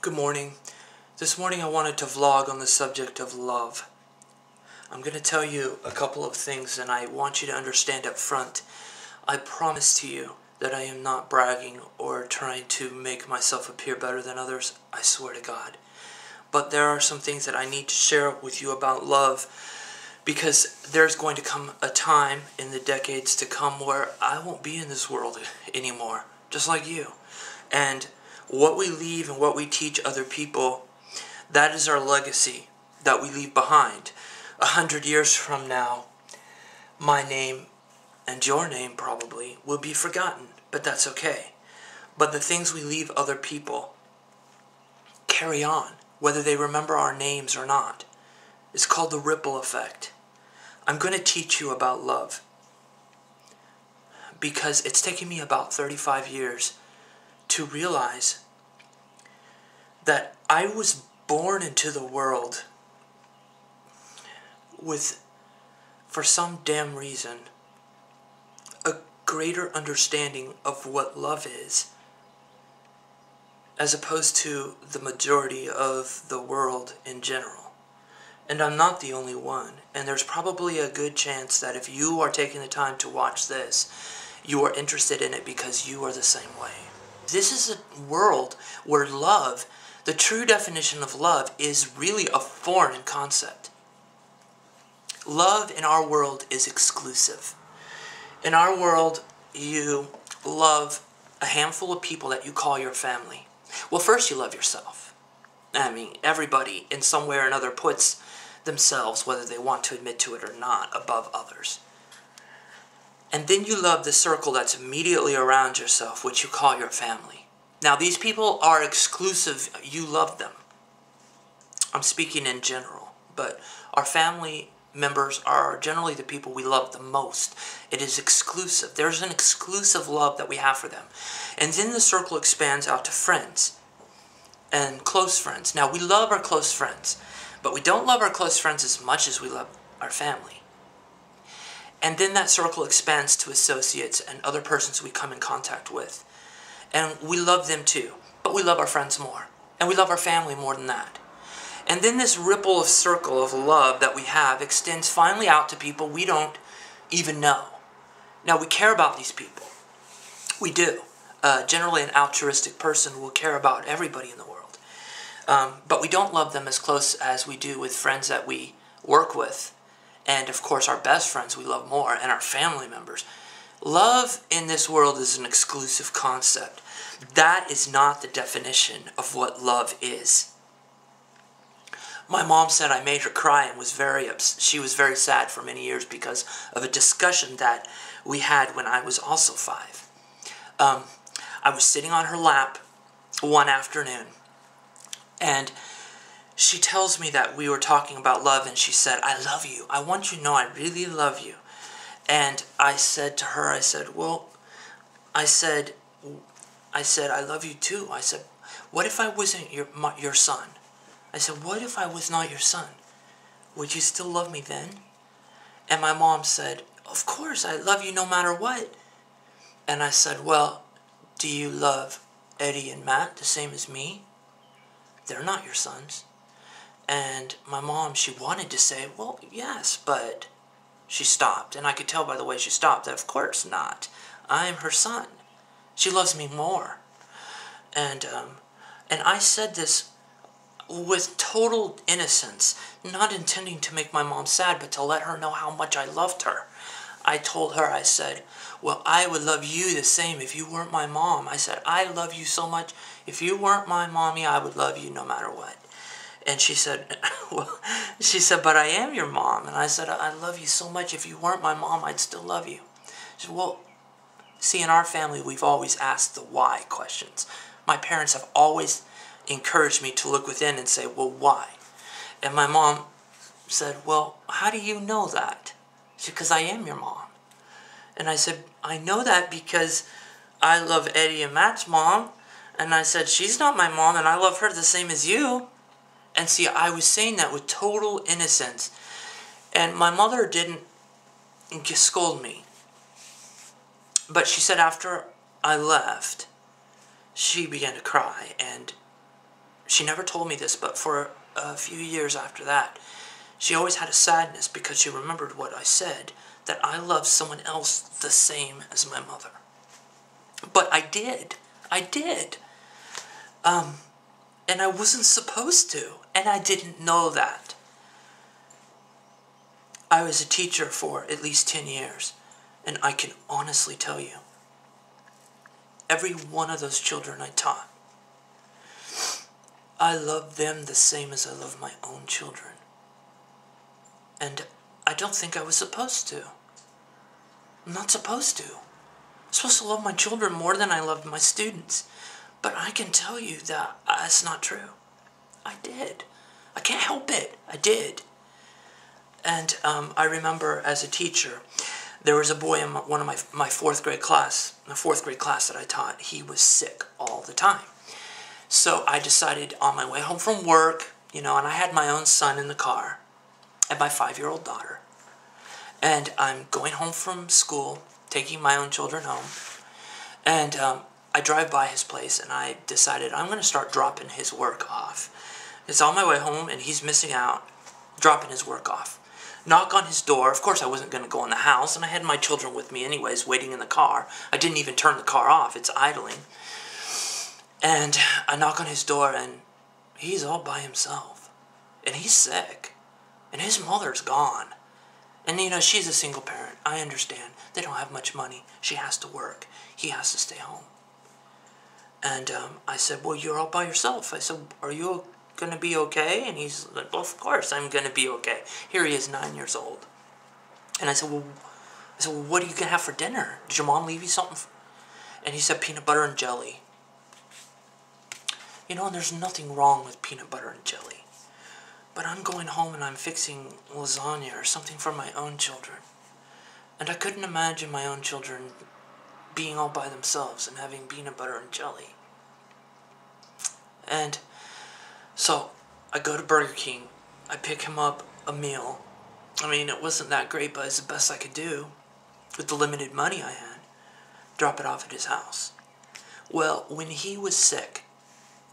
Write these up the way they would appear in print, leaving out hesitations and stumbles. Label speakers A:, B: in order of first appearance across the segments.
A: Good morning. This morning I wanted to vlog on the subject of love. I'm going to tell you a couple of things and I want you to understand up front. I promise to you that I am not bragging or trying to make myself appear better than others. I swear to God. But there are some things that I need to share with you about love because there's going to come a time in the decades to come where I won't be in this world anymore, just like you. And what we leave and what we teach other people, that is our legacy that we leave behind. 100 years from now, my name and your name probably will be forgotten, but that's okay. But the things we leave other people carry on, whether they remember our names or not. It's called the ripple effect. I'm going to teach you about love because it's taken me about 35 years to realize that I was born into the world with, for some damn reason, a greater understanding of what love is, as opposed to the majority of the world in general. And I'm not the only one, and there's probably a good chance that if you are taking the time to watch this, you are interested in it because you are the same way. This is a world where love, the true definition of love, is really a foreign concept. Love in our world is exclusive. In our world, you love a handful of people that you call your family. Well, first you love yourself. I mean, everybody in some way or another puts themselves, whether they want to admit to it or not, above others. And then you love the circle that's immediately around yourself, which you call your family. Now, these people are exclusive. You love them. I'm speaking in general, but our family members are generally the people we love the most. It is exclusive. There's an exclusive love that we have for them. And then the circle expands out to friends and close friends. Now, we love our close friends, but we don't love our close friends as much as we love our family. And then that circle expands to associates and other persons we come in contact with. And we love them too, but we love our friends more. And we love our family more than that. And then this ripple of circle of love that we have extends finally out to people we don't even know. Now, we care about these people. We do. Generally, an altruistic person will care about everybody in the world. But we don't love them as close as we do with friends that we work with. And, of course, our best friends we love more, and our family members. Love in this world is an exclusive concept. That is not the definition of what love is. My mom said I made her cry and she was very sad for many years because of a discussion that we had when I was also 5. I was sitting on her lap one afternoon, and she tells me that we were talking about love, and she said, "I love you. I want you to know I really love you." And I said to her, I said, "I love you too." I said, "What if I wasn't your son?" I said, "What if I was not your son? Would you still love me then?" And my mom said, "Of course, I love you no matter what." And I said, "Well, do you love Eddie and Matt the same as me? They're not your sons." And my mom, she wanted to say, "Well, yes," but she stopped. And I could tell by the way she stopped that of course not. I am her son. She loves me more. And I said this with total innocence, not intending to make my mom sad, but to let her know how much I loved her. I told her, I said, "Well, I would love you the same if you weren't my mom." I said, "I love you so much. If you weren't my mommy, I would love you no matter what." And she said, "But I am your mom." And I said, "I love you so much. If you weren't my mom, I'd still love you." She said, "Well, see, in our family, we've always asked the why questions. My parents have always encouraged me to look within and say, well, why?" And my mom said, "Well, how do you know that?" She said, "Because I am your mom." And I said, "I know that because I love Eddie and Matt's mom." And I said, "She's not my mom, and I love her the same as you." And see, I was saying that with total innocence. And my mother didn't scold me. But she said after I left, she began to cry, and she never told me this, but for a few years after that, she always had a sadness because she remembered what I said, that I loved someone else the same as my mother. But I did. I did. And I wasn't supposed to, and I didn't know that. I was a teacher for at least 10 years, and I can honestly tell you, every one of those children I taught, I love them the same as I love my own children. And I don't think I was supposed to. I'm not supposed to. I'm supposed to love my children more than I loved my students. But I can tell you that that's not true. I did. I can't help it. I did. And I remember as a teacher, there was a boy in one of my fourth grade class that I taught. He was sick all the time. So I decided on my way home from work, and I had my own son in the car and my 5-year-old daughter. And I'm going home from school, taking my own children home. And I drive by his place and I decided I'm going to start dropping his work off. It's on my way home and he's missing out, dropping his work off. Knock on his door. Of course I wasn't going to go in the house, and I had my children with me anyways, waiting in the car. I didn't even turn the car off. It's idling. And I knock on his door and he's all by himself. And he's sick. And his mother's gone. And she's a single parent. I understand. They don't have much money. She has to work. He has to stay home. And I said, well, you're all by yourself. I said, are you going to be okay? And he's like, well, of course I'm going to be okay. Here he is, 9 years old. And I said, well, what are you going to have for dinner? Did your mom leave you something? And he said, peanut butter and jelly. And there's nothing wrong with peanut butter and jelly. But I'm going home and I'm fixing lasagna or something for my own children. And I couldn't imagine my own children being all by themselves and having peanut butter and jelly. And so I go to Burger King. I pick him up a meal. It wasn't that great, but it's the best I could do with the limited money I had. Drop it off at his house. Well, when he was sick,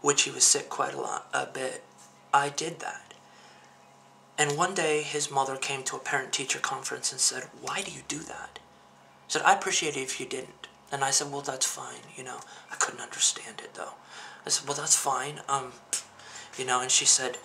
A: which he was sick quite a bit, I did that. And one day, his mother came to a parent-teacher conference and said, why do you do that? She said, I appreciate it if you didn't. And I said, well, that's fine, I couldn't understand it, though. I said, well, that's fine, and she said,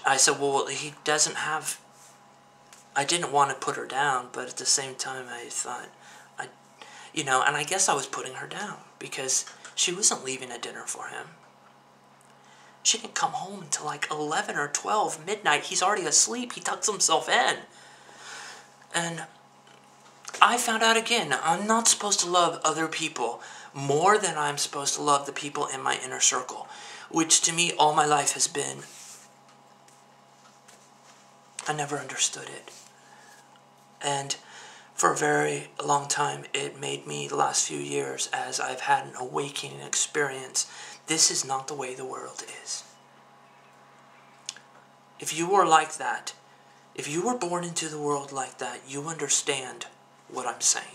A: I said, well, he doesn't have, I didn't want to put her down, but at the same time, I thought, and I guess I was putting her down, because she wasn't leaving a dinner for him. She didn't come home until like 11 or 12 midnight. He's already asleep. He tucks himself in. And I found out again, I'm not supposed to love other people more than I'm supposed to love the people in my inner circle, which to me all my life has been, I never understood it. And for a very long time, it made me, the last few years, as I've had an awakening experience, this is not the way the world is. If you were like that, if you were born into the world like that, you understand what I'm saying.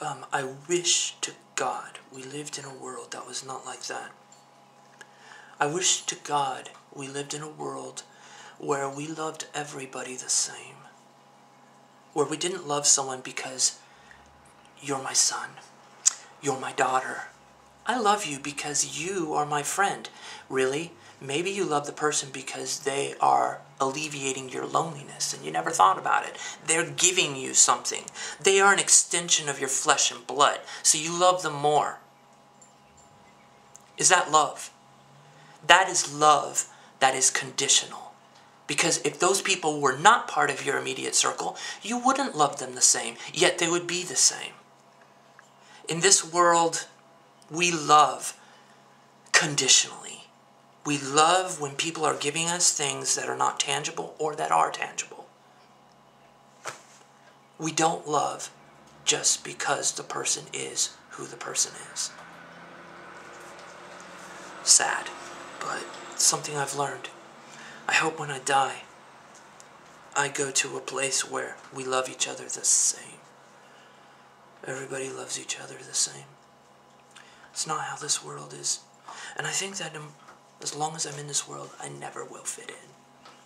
A: I wish to God we lived in a world that was not like that. I wish to God we lived in a world where we loved everybody the same. Where we didn't love someone because you're my son, you're my daughter. I love you because you are my friend. Really? Maybe you love the person because they are alleviating your loneliness and you never thought about it. They're giving you something. They are an extension of your flesh and blood, so you love them more. Is that love? That is love that is conditional. Because if those people were not part of your immediate circle, you wouldn't love them the same, yet they would be the same. In this world, we love conditionally. We love when people are giving us things that are not tangible or that are tangible. We don't love just because the person is who the person is. Sad, but something I've learned. I hope when I die, I go to a place where we love each other the same. Everybody loves each other the same. It's not how this world is. And I think that as long as I'm in this world, I never will fit in.